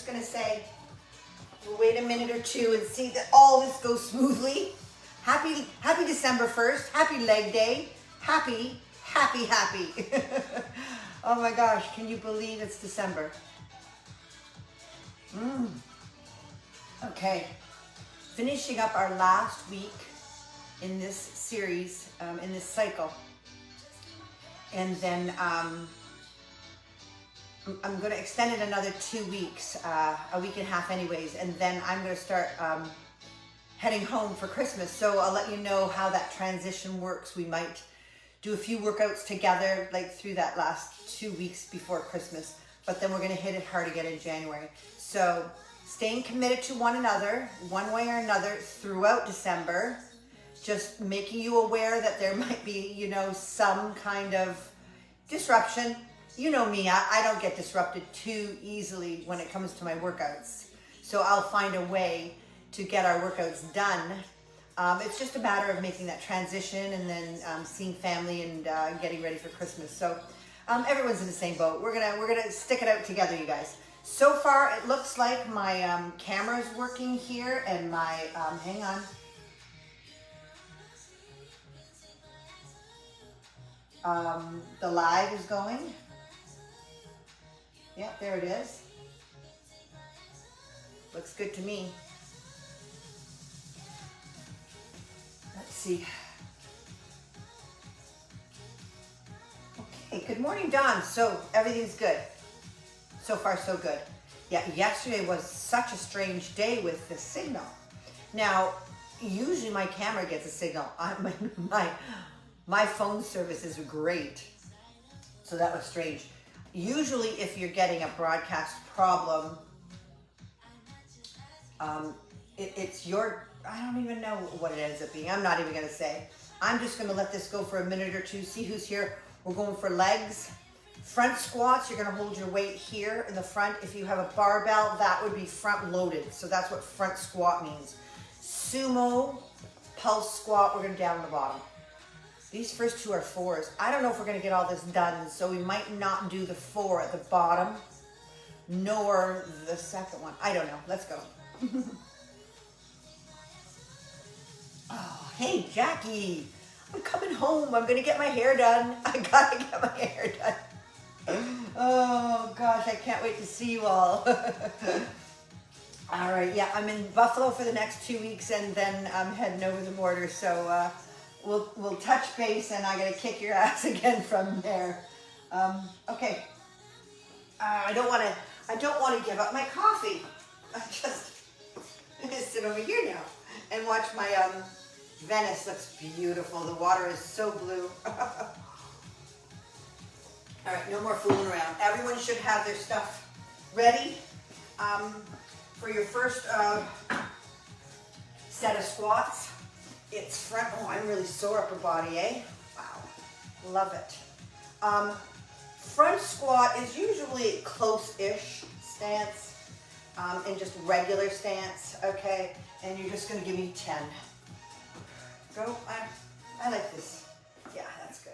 just gonna say, we'll wait a minute or two and see that all this goes smoothly. Happy December 1st. Happy leg day. Happy. Oh my gosh, can you believe it's December? Okay, finishing up our last week in this series, in this cycle. And then I'm going to extend it another 2 weeks, a week and a half anyways. And then I'm going to start heading home for Christmas. So I'll let you know how that transition works. We might do a few workouts together, like through that last 2 weeks before Christmas. But then we're going to hit it hard again in January. So staying committed to one another, one way or another, throughout December. Just making you aware that there might be, you know, some kind of disruption. You know me, I don't get disrupted too easily when it comes to my workouts. So I'll find a way to get our workouts done. It's just a matter of making that transition and then seeing family and getting ready for Christmas. So everyone's in the same boat. We're gonna stick it out together, you guys. So far, it looks like my camera's working here and my, hang on. The live is going. Yeah, there it is. Looks good to me. Let's see. Okay, good morning, Dawn. So everything's good. So far, so good. Yeah, yesterday was such a strange day with the signal. Now, usually my camera gets a signal. My phone service is great. So that was strange. Usually if you're getting a broadcast problem, it's your, I don't even know what it ends up being. I'm not even gonna say. I'm just gonna let this go for a minute or two, see who's here. We're going for legs. Front squats, you're gonna hold your weight here in the front. If you have a barbell, that would be front loaded. So that's what front squat means. Sumo Pulse squat, we're gonna down on the bottom. These first two are 4s. I don't know if we're gonna get all this done, so we might not do the 4 at the bottom, nor the second one. I don't know, let's go. Oh, hey, Jackie. I'm coming home, I'm gonna get my hair done. I gotta get my hair done. Oh gosh, I can't wait to see you all. All right, yeah, I'm in Buffalo for the next 2 weeks and then I'm heading over the border, so we'll touch base and I'm gonna kick your ass again from there. Okay. I don't wanna give up my coffee. I'm gonna sit over here now and watch my Venice. Looks beautiful. The water is so blue. All right, no more fooling around. Everyone should have their stuff ready for your first set of squats. It's front, oh, I'm really sore upper body, eh? Wow, love it. Front squat is usually close-ish stance and just regular stance, okay? And you're just gonna give me 10. Go, I like this. Yeah, that's good.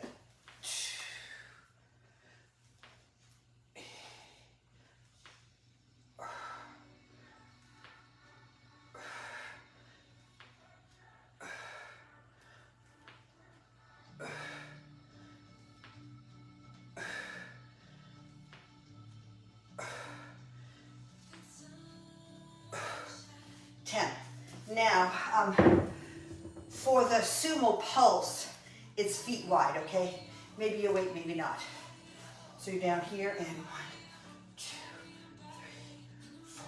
10. Now, for the Sumo Pulse, it's feet wide, okay? Maybe you wait, maybe not. So you're down here and 1, 2, 3, 4,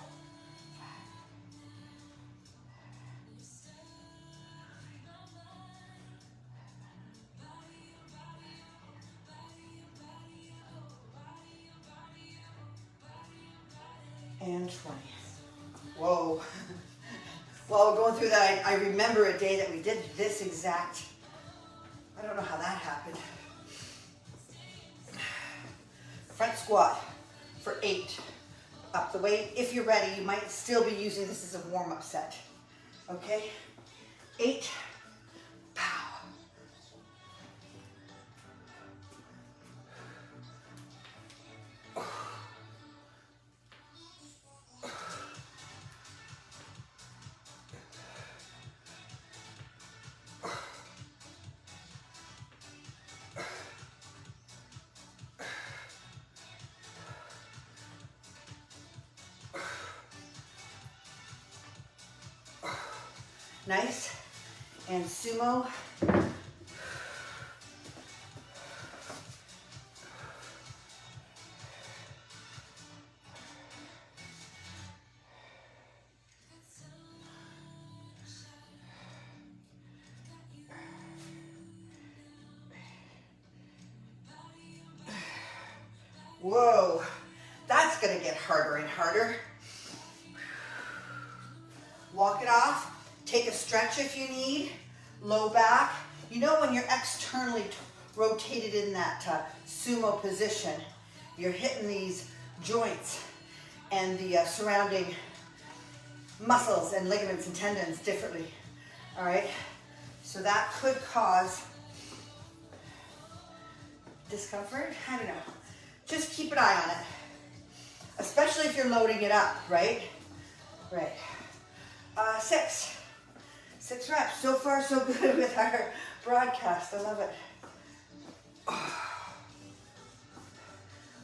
5. And 20. Whoa. While we're going through that, I remember a day that we did this exact, I don't know how that happened. Front squat for 8. Up the weight. If you're ready, you might still be using this as a warm-up set. Okay? 8. Pow. Nice. And sumo. Whoa, that's gonna get harder and harder. Walk it off. Take a stretch if you need. Low back. You know when you're externally rotated in that sumo position, you're hitting these joints and the surrounding muscles and ligaments and tendons differently. All right, so that could cause discomfort. I don't know. Just keep an eye on it, especially if you're loading it up, right? Right. 6 reps. So far, so good with our broadcast. I love it.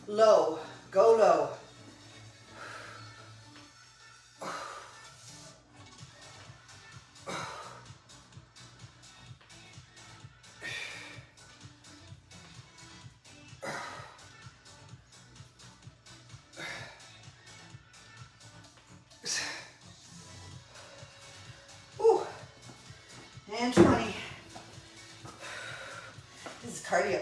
Low. Go low. And 20. This is cardio.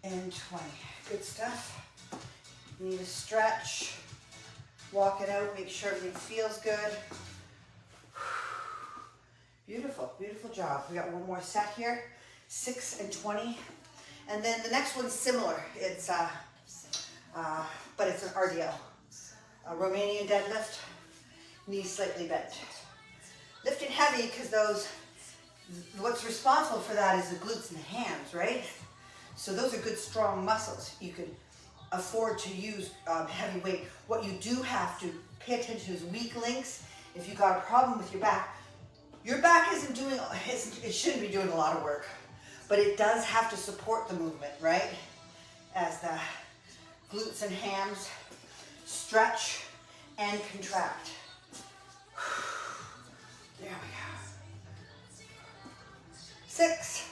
And 20. Good stuff. You need to stretch, walk it out, make sure everything feels good. Beautiful, beautiful job. We got one more set here, 6 and 20. And then the next one's similar. It's, but it's an RDL. A Romanian deadlift, knees slightly bent. Lifting heavy because what's responsible for that is the glutes and the hams, right? So those are good, strong muscles. You can afford to use heavy weight. What you do have to pay attention to is weak links. If you've got a problem with your back isn't doing, it shouldn't be doing a lot of work, but it does have to support the movement, right? As the glutes and hams stretch and contract. There we go. 6.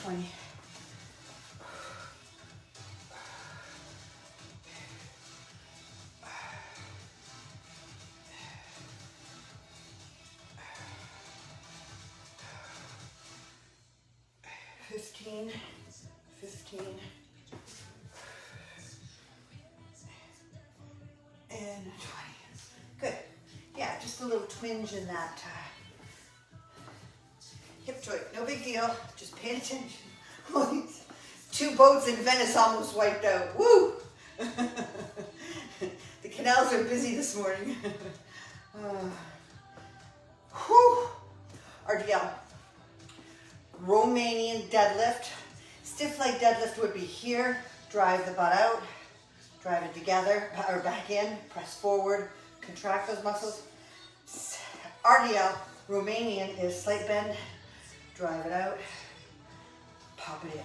20. Fifteen. And 20. Good. Yeah, just a little twinge in that hip joint. No big deal. Just pay attention. All these 2 boats in Venice almost wiped out. Woo! The canals are busy this morning. Whew. RDL. Romanian deadlift. Stiff leg deadlift would be here. Drive the butt out. Drive it together or back in. Press forward. Contract those muscles. RDL. Romanian is slight bend. Drive it out. Pop it in.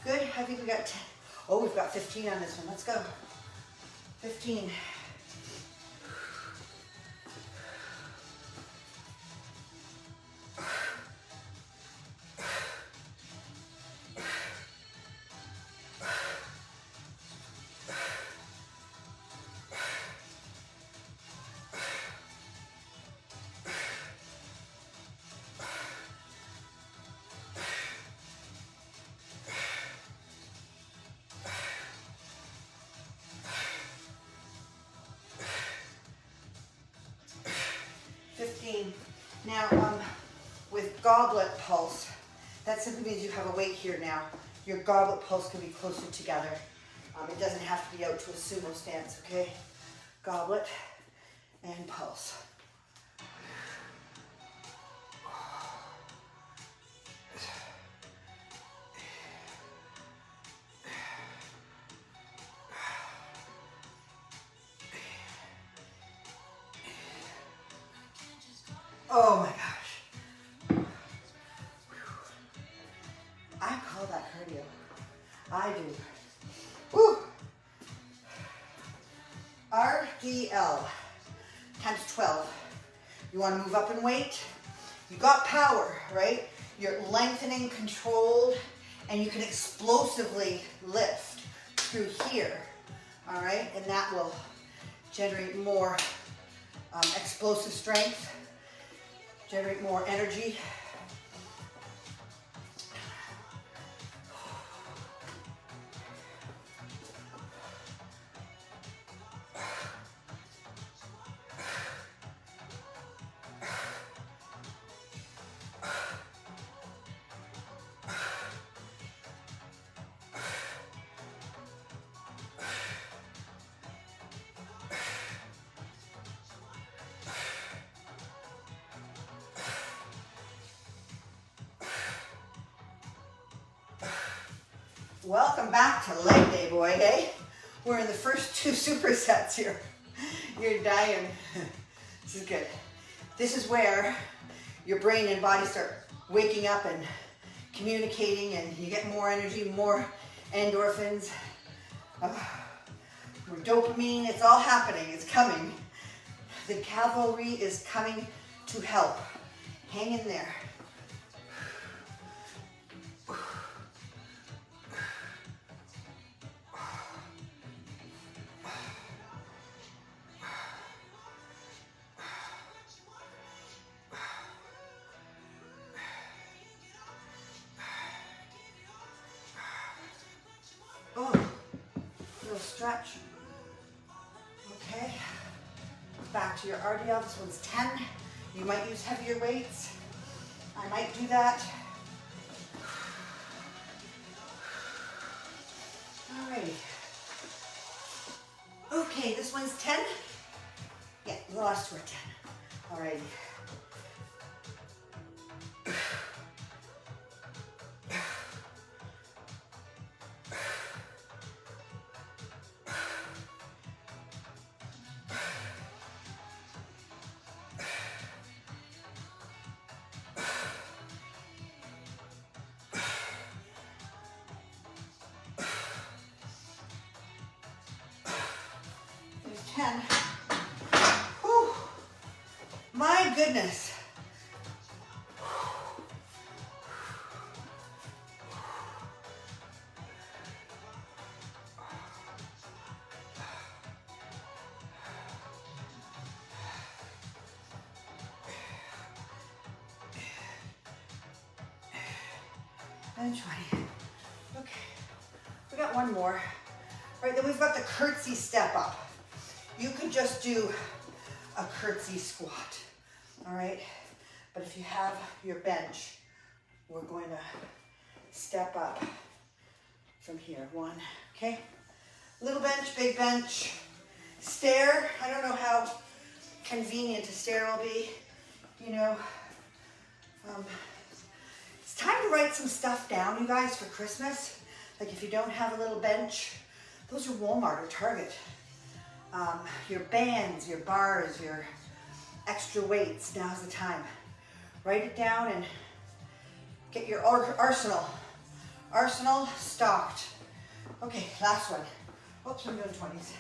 Good. I think we got 10. Oh, we've got 15 on this one. Let's go. 15. Now, with Goblet Pulse, that simply means you have a weight here now. Your Goblet Pulse can be closer together. It doesn't have to be out to a sumo stance, okay? Goblet and pulse. Oh my gosh. I call that cardio. I do. Woo. RDL times 12. You want to move up in weight? You got power, right? You're lengthening, controlled, and you can explosively lift through here, all right? And that will generate more explosive strength, generate more energy. Welcome back to leg day, boy, hey? We're in the first 2 supersets here. You're dying. This is good. This is where your brain and body start waking up and communicating, and you get more energy, more endorphins, more dopamine. It's all happening. It's coming. The cavalry is coming to help. Hang in there. Stretch. Okay. Back to your RDL. This one's 10. You might use heavier weights. I might do that. Alrighty. Okay, this one's 10. Yeah, the last two are 10. Alrighty. There's 10. Whew. My goodness. And 20. Okay, we got one more. All right, then we've got the curtsy step up. You could just do a curtsy squat, all right? But if you have your bench, we're going to step up from here. 1, okay? Little bench, big bench. Stair, I don't know how convenient a stair will be, you know. It's time to write some stuff down, you guys, for Christmas. Like if you don't have a little bench, those are Walmart or Target. Your bands, your bars, your extra weights, now's the time. Write it down and get your arsenal stocked. Okay, last one. Oops, I'm doing 20s.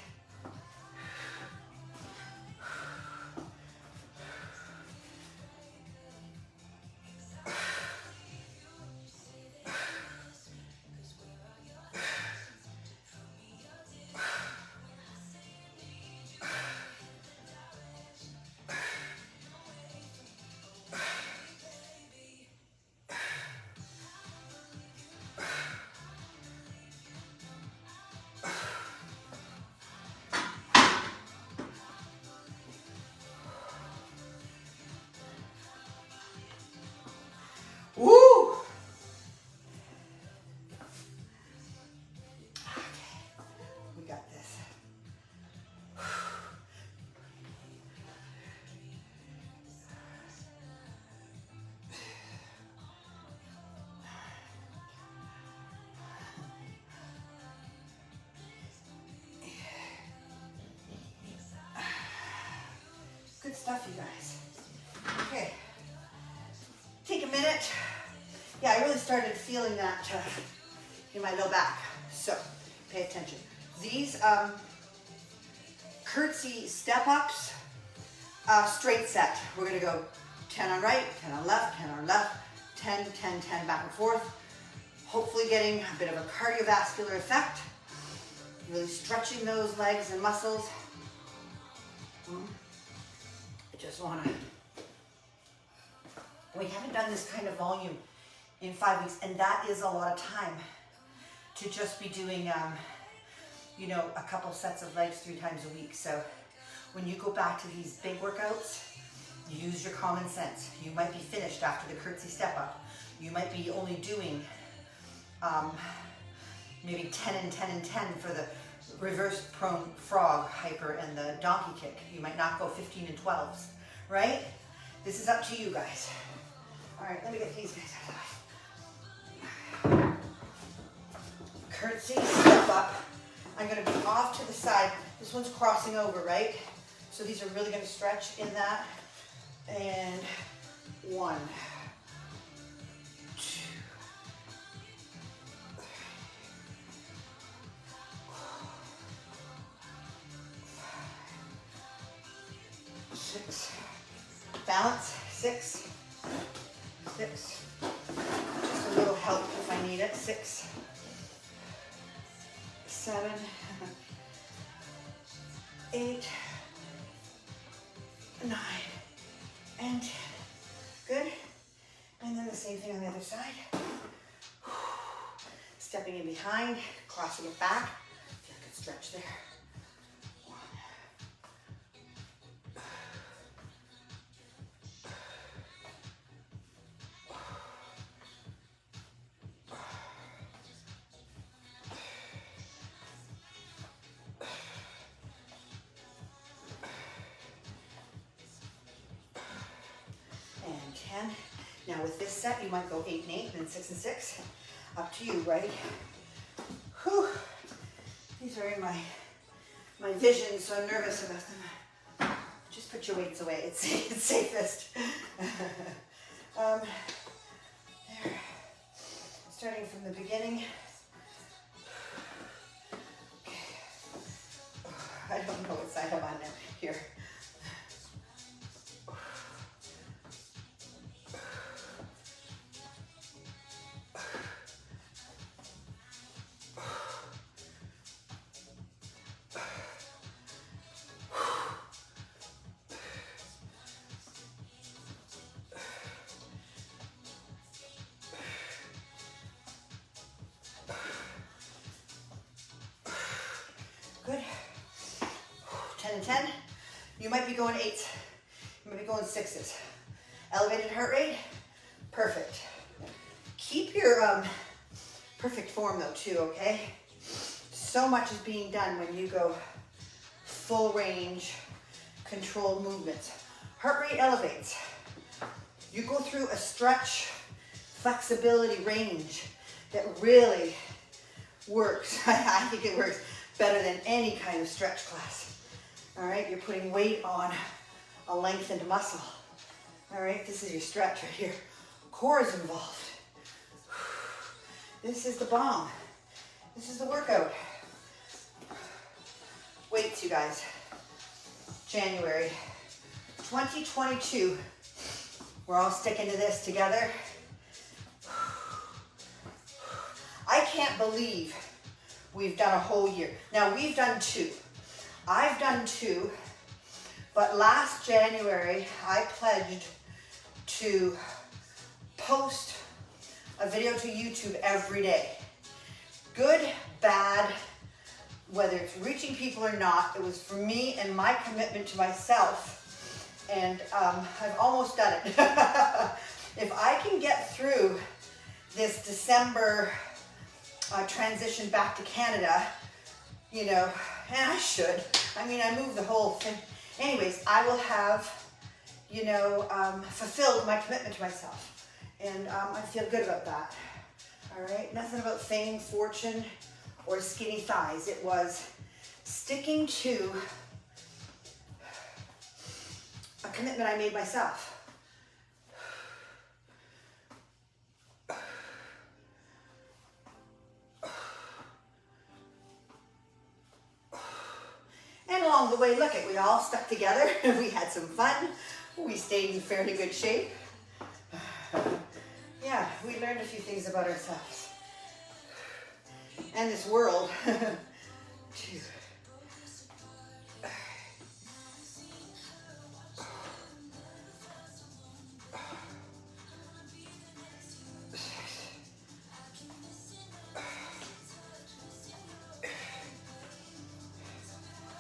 Good stuff, you guys. Okay. Take a minute. Yeah, I really started feeling that in my low back. So pay attention. These Curtsy Step Ups, straight set. We're gonna go 10 on right, 10 on left, 10 on left, 10, 10, 10, back and forth. Hopefully getting a bit of a cardiovascular effect. Really stretching those legs and muscles. I just wanna, we haven't done this kind of volume in 5 weeks, and that is a lot of time to just be doing, you know, a couple sets of legs 3 times a week. So when you go back to these big workouts, use your common sense. You might be finished after the Curtsy Step Up. You might be only doing maybe 10 and 10 and 10 for the reverse prone frog hyper and the donkey kick. You might not go 15 and 12s, right? This is up to you guys. All right, let me get these guys out of the way. Curtsy Step Up. I'm gonna be off to the side. This one's crossing over, right? So these are really gonna stretch in that. And 1, 2, 6. Balance. 6. 6. Just a little help if I need it. 6. 7. 8. 9. And 10. Good. And then the same thing on the other side. Stepping in behind, crossing it back. Feel a good stretch there. 1. And 10. Now with this set, you might go 8 and 8, then 6 and 6. Up to you, right? Whew. These are in my vision, so I'm nervous about them. Just put your weights away. It's safest. There. Starting from the beginning. Okay. I don't know what side I'm on now. Here. Good. 10 and 10. You might be going 8s. You might be going 6s. Elevated heart rate. Perfect. Keep your perfect form though too, okay? So much is being done when you go full range, controlled movements. Heart rate elevates. You go through a stretch, flexibility range that really works. I think it works better than any kind of stretch class. All right, you're putting weight on a lengthened muscle. All right, this is your stretch right here. Core is involved. This is the bomb. This is the workout. Weights, you guys. January 2022. We're all sticking to this together. I can't believe we've done a whole year. Now, we've done 2. I've done 2, but last January, I pledged to post a video to YouTube every day. Good, bad, whether it's reaching people or not, it was for me and my commitment to myself, and I've almost done it. If I can get through this December transition back to Canada, you know, and I should. I mean, I moved the whole thing. Anyways, I will have, you know, fulfilled my commitment to myself. And I feel good about that. All right, nothing about fame, fortune, or skinny thighs. It was sticking to a commitment I made myself. And along the way, look it, we all stuck together. We had some fun. We stayed in fairly good shape. Yeah, we learned a few things about ourselves and this world.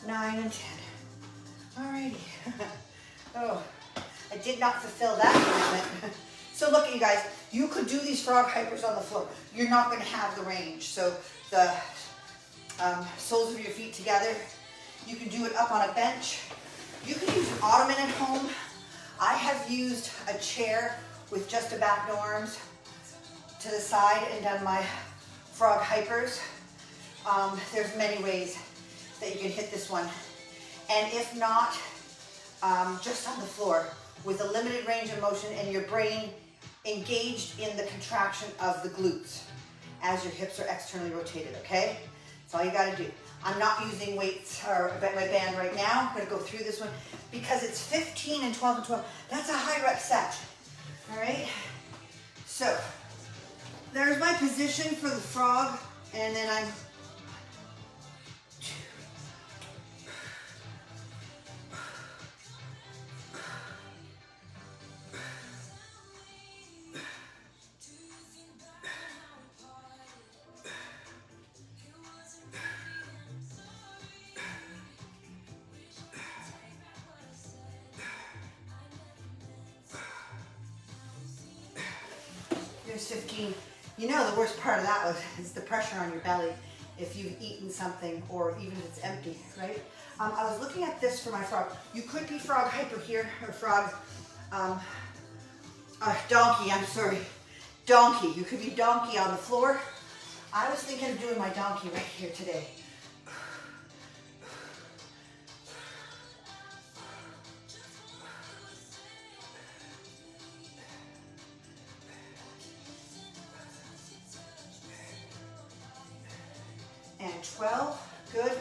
9 and 10. Alrighty. Oh, I did not fulfill that commitment. So look, you guys, you could do these frog hypers on the floor. You're not going to have the range. So the soles of your feet together. You can do it up on a bench. You can use an ottoman at home. I have used a chair with just a back, no arms to the side and done my frog hypers. There's many ways that you can hit this one. And if not, just on the floor with a limited range of motion and your brain engaged in the contraction of the glutes as your hips are externally rotated, okay? That's all you gotta do. I'm not using weights or my band right now. I'm gonna go through this one because it's 15 and 12 and 12. That's a high rep set, all right? So, there's my position for the frog, and then I'm 15. You know, the worst part of that is the pressure on your belly if you've eaten something or even if it's empty, right? I was looking at this for my frog. You could be frog hyper here, or frog, donkey, I'm sorry. Donkey, you could be donkey on the floor. I was thinking of doing my donkey right here today. And 12, good.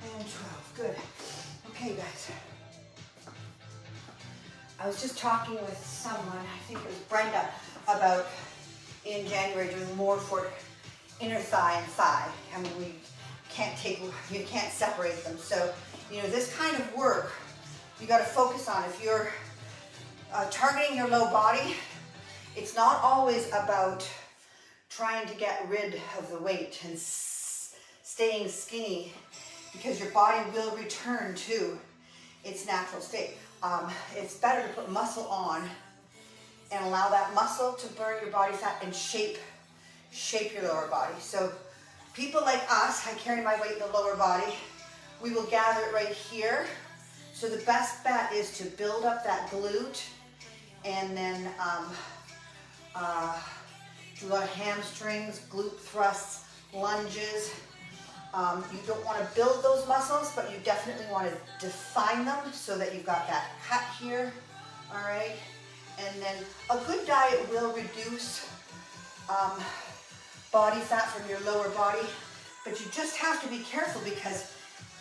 And 12, good. Okay, guys. I was just talking with someone, I think it was Brenda, about in January doing more for inner thigh and thigh. I mean, you can't separate them. So, you know, this kind of work, you got to focus on. If you're targeting your low body, it's not always about trying to get rid of the weight and staying skinny, because your body will return to its natural state. It's better to put muscle on and allow that muscle to burn your body fat and shape your lower body. So people like us, I carry my weight in the lower body, we will gather it right here. So the best bet is to build up that glute and then do a lot of hamstrings, glute thrusts, lunges. You don't want to build those muscles, but you definitely want to define them so that you've got that cut here, all right? And then a good diet will reduce body fat from your lower body, but you just have to be careful because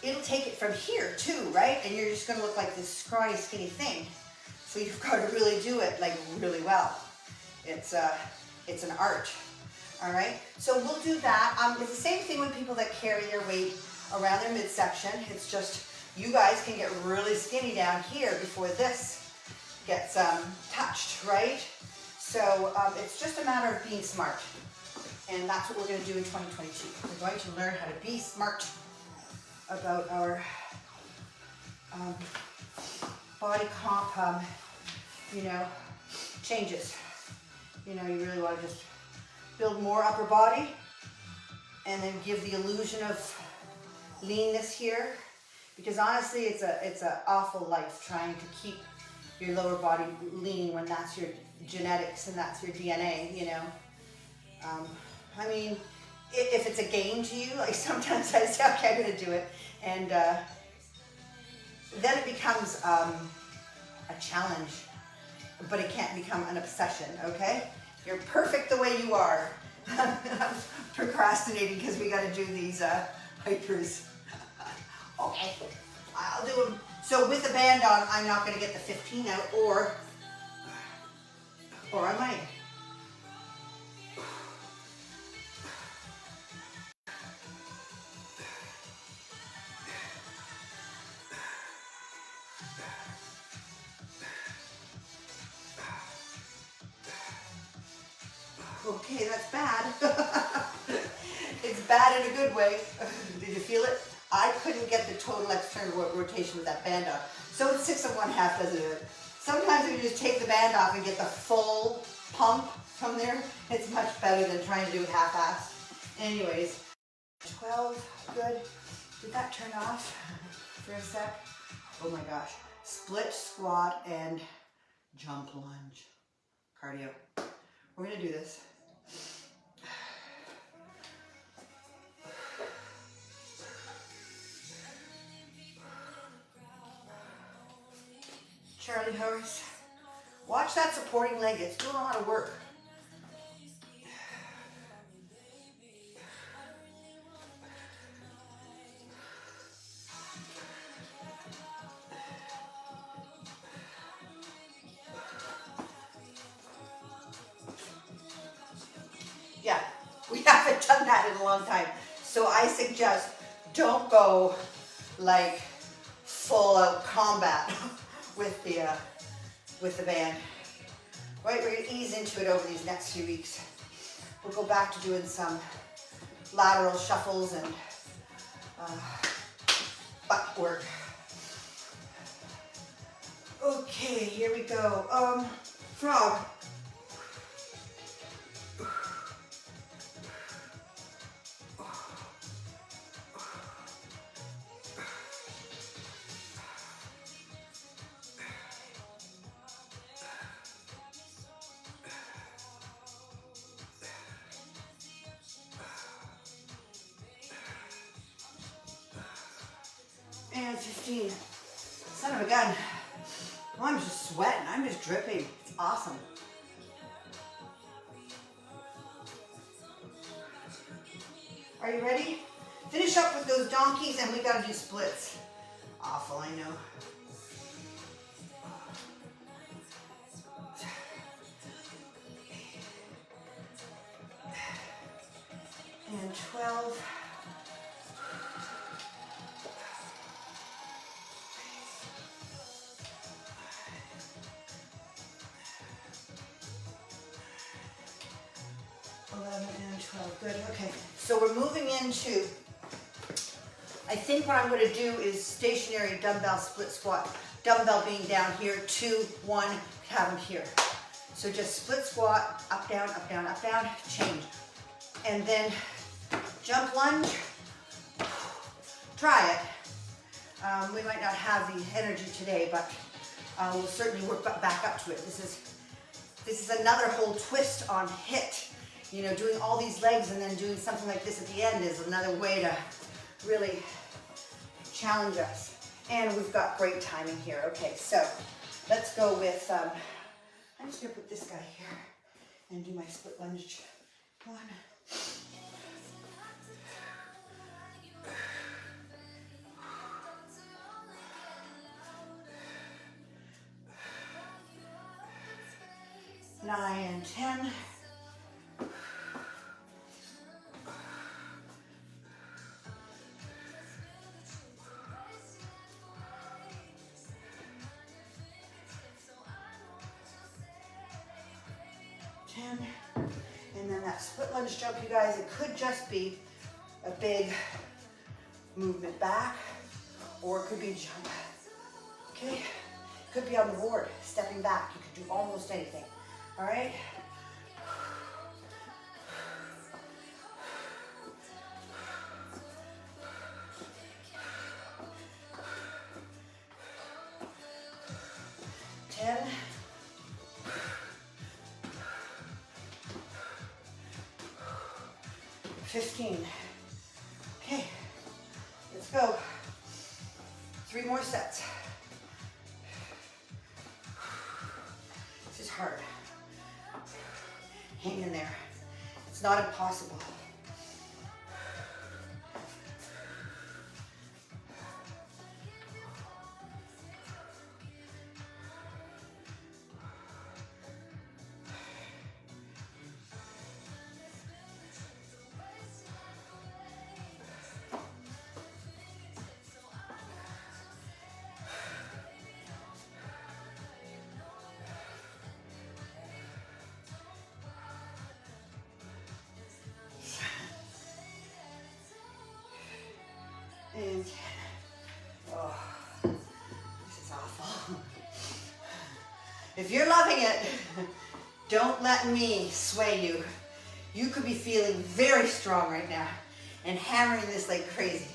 it'll take it from here too, right? And you're just gonna look like this scrawny, skinny thing. So you've got to really do it like really well. It's an art, all right? So we'll do that. It's the same thing with people that carry their weight around their midsection. It's just, you guys can get really skinny down here before this gets touched, right? So it's just a matter of being smart. And that's what we're going to do in 2022. We're going to learn how to be smart about our body comp, changes. You know, you really want to just build more upper body and then give the illusion of leanness here, Because honestly, it's a awful life trying to keep your lower body lean when that's your genetics and that's your DNA, you know. I mean, if it's a game to you, like sometimes I say, okay, I'm gonna do it. And then it becomes a challenge, but it can't become an obsession, okay? You're perfect the way you are. I'm procrastinating because we gotta do these hypers. Okay, I'll do them. So with the band on, I'm not gonna get the 15 out, or I might. Okay, that's bad. It's bad in a good way. Did you feel it? I couldn't get the total external rotation with that band on. So it's 6 1/2 doesn't it? Sometimes if you just take the band off and get the full pump from there, it's much better than trying to do half-assed. Anyways, 12, good. Did that turn off for a sec? Oh my gosh. Split squat and jump lunge. Cardio. We're gonna do this. Charlie horse. Watch that supporting leg. It's doing a lot of work. Yeah, we haven't done that in a long time. So I suggest don't go like full out combat with the band. Right, we're gonna ease into it over these next few weeks. We'll go back to doing some lateral shuffles and butt work. Okay, here we go. Frog. And 15. Son of a gun. Oh, I'm just sweating. I'm just dripping. It's awesome. Are you ready? Finish up with those donkeys and we gotta do splits. Awful, I know. And 12. And 12, good, okay. So we're moving into, I think what I'm going to do is stationary dumbbell split squat. Dumbbell being down here, 2, 1, have them here. So just split squat, up, down, change. And then jump lunge, try it. We might not have the energy today, but we'll certainly work back up to it. This is another whole twist on HIIT. You know, doing all these legs and then doing something like this at the end is another way to really challenge us. And we've got great timing here. Okay, so let's go with, I'm just gonna put this guy here and do my split lunge. 1. 9 and 10. And then that split lunge jump, you guys, it could just be a big movement back, or it could be a jump. Okay, it could be on the board, stepping back. You could do almost anything. All right. 15. Okay, let's go. 3 more sets. This is hard. Hang in there. It's not impossible. And 10. Oh, this is awful. If you're loving it, don't let me sway you. You could be feeling very strong right now and hammering this like crazy.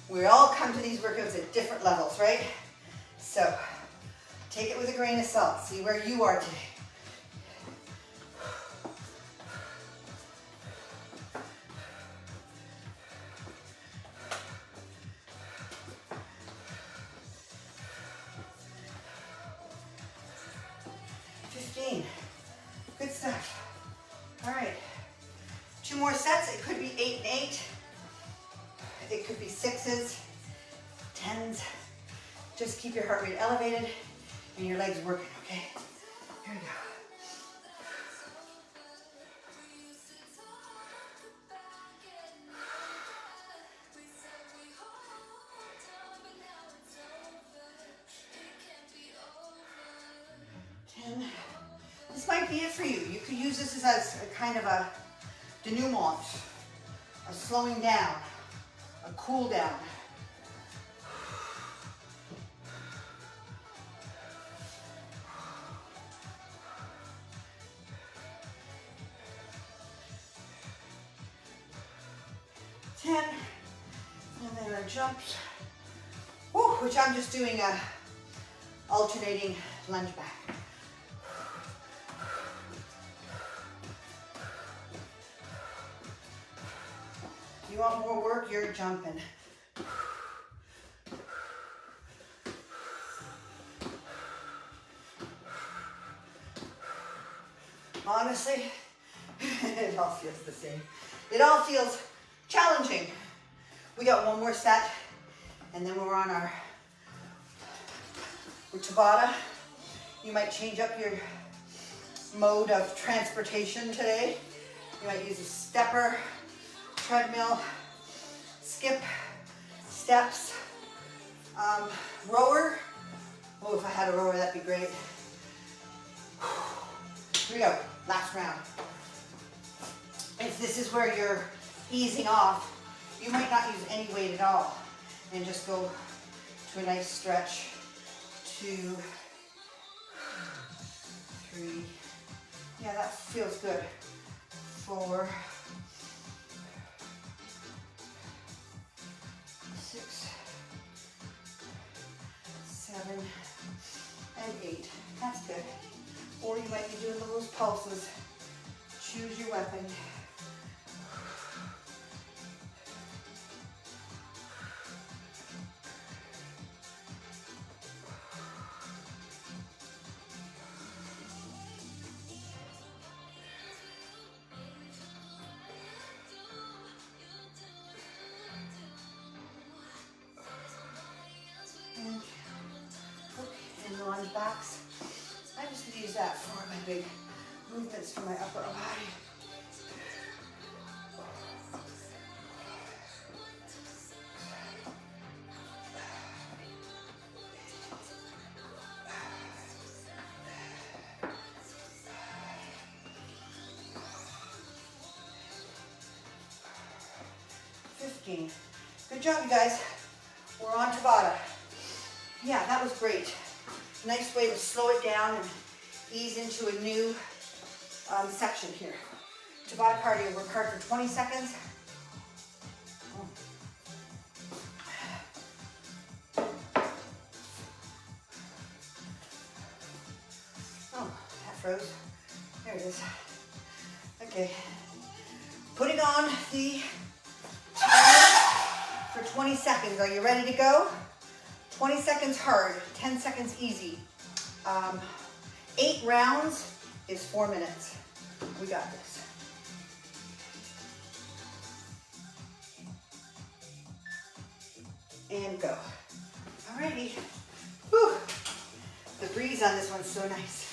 We all come to these workouts at different levels, right? So take it with a grain of salt. See where you are today. Good stuff. All right. 2 more sets. It could be 8 and 8. It could be 6s, 10s. Just keep your heart rate elevated and your legs working, okay? Here we go. This might be it for you. You could use this as a kind of a denouement, a slowing down, a cool down. And then our jumps, which I'm just doing a alternating lunge back. You want more work, you're jumping. Honestly, it all feels the same. It all feels challenging. We got 1 more set, and then we're on our Tabata. You might change up your mode of transportation today. You might use a stepper, treadmill, skip, steps, rower. Oh, if I had a rower, that'd be great. Here we go, last round. If this is where you're easing off, you might not use any weight at all and just go to a nice stretch. 2, 3, yeah, that feels good. 4, 6, 7, and 8. That's good. Or you might be doing those pulses. Choose your weapon. And lunge backs. I'm just going to use that for my big movements for my upper body. Good job, you guys. We're on Tabata. Yeah, that was great. Nice way to slow it down and ease into a new section here. Tabata Cardio, work hard for 20 seconds. Oh, that froze. There it is. Okay. Putting on the timer for 20 seconds. Are you ready to go? 20 seconds hard, 10 seconds easy. 8 rounds is 4 minutes. We got this. And go. Alrighty. Whew. The breeze on this one's so nice.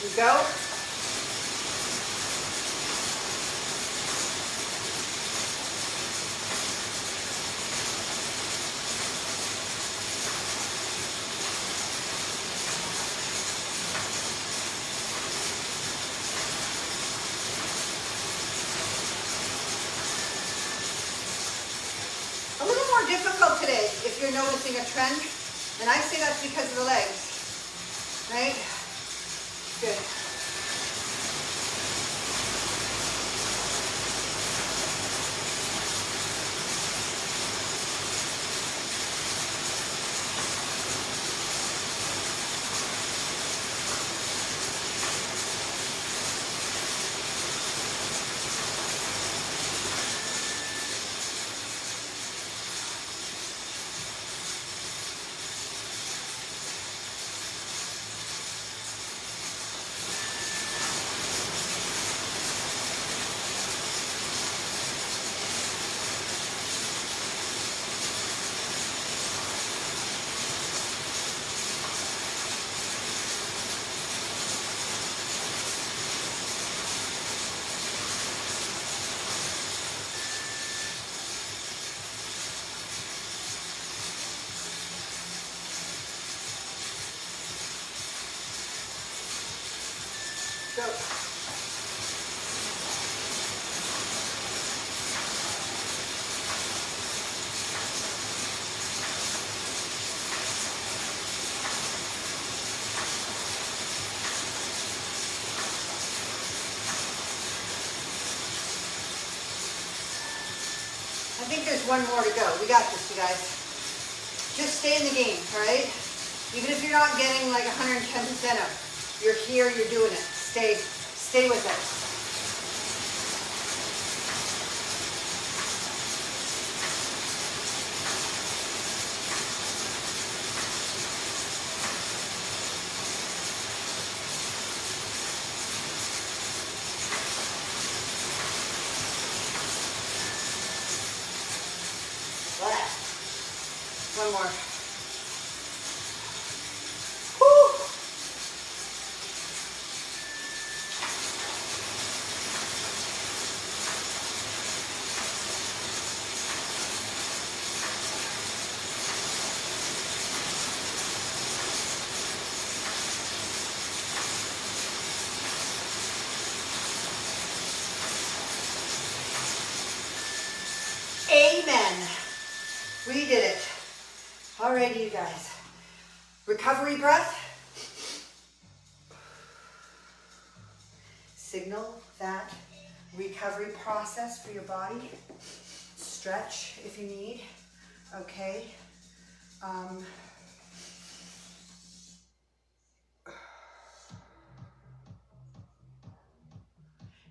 You go. A little more difficult today if you're noticing a trend, and I say that's because of the legs, right? Good. Go. I think there's one more to go. We got this, you guys. Just stay in the game, all right? Even if you're not getting like 110% of, you're here, you're doing it. Stay with it. One more. Woo. Amen. We did it. Alrighty, you guys. Recovery breath. Signal that recovery process for your body. Stretch if you need. Okay.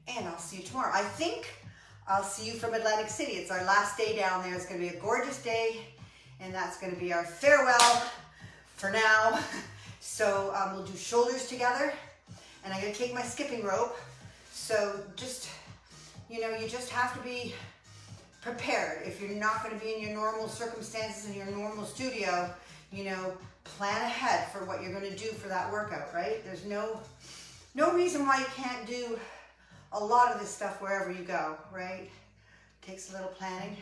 And I'll see you tomorrow. I think I'll see you from Atlantic City. It's our last day down there. It's going to be a gorgeous day. And that's going to be our farewell for now. So we'll do shoulders together. And I'm going to take my skipping rope. So just, you know, you just have to be prepared. If you're not going to be in your normal circumstances in your normal studio, you know, plan ahead for what you're going to do for that workout, right? There's no reason why you can't do a lot of this stuff wherever you go, right? Takes a little planning.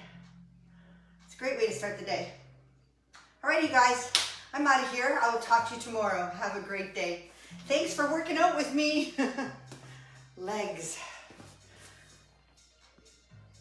It's a great way to start the day. Alrighty, guys, I'm out of here. I will talk to you tomorrow. Have a great day. Thanks for working out with me. Legs.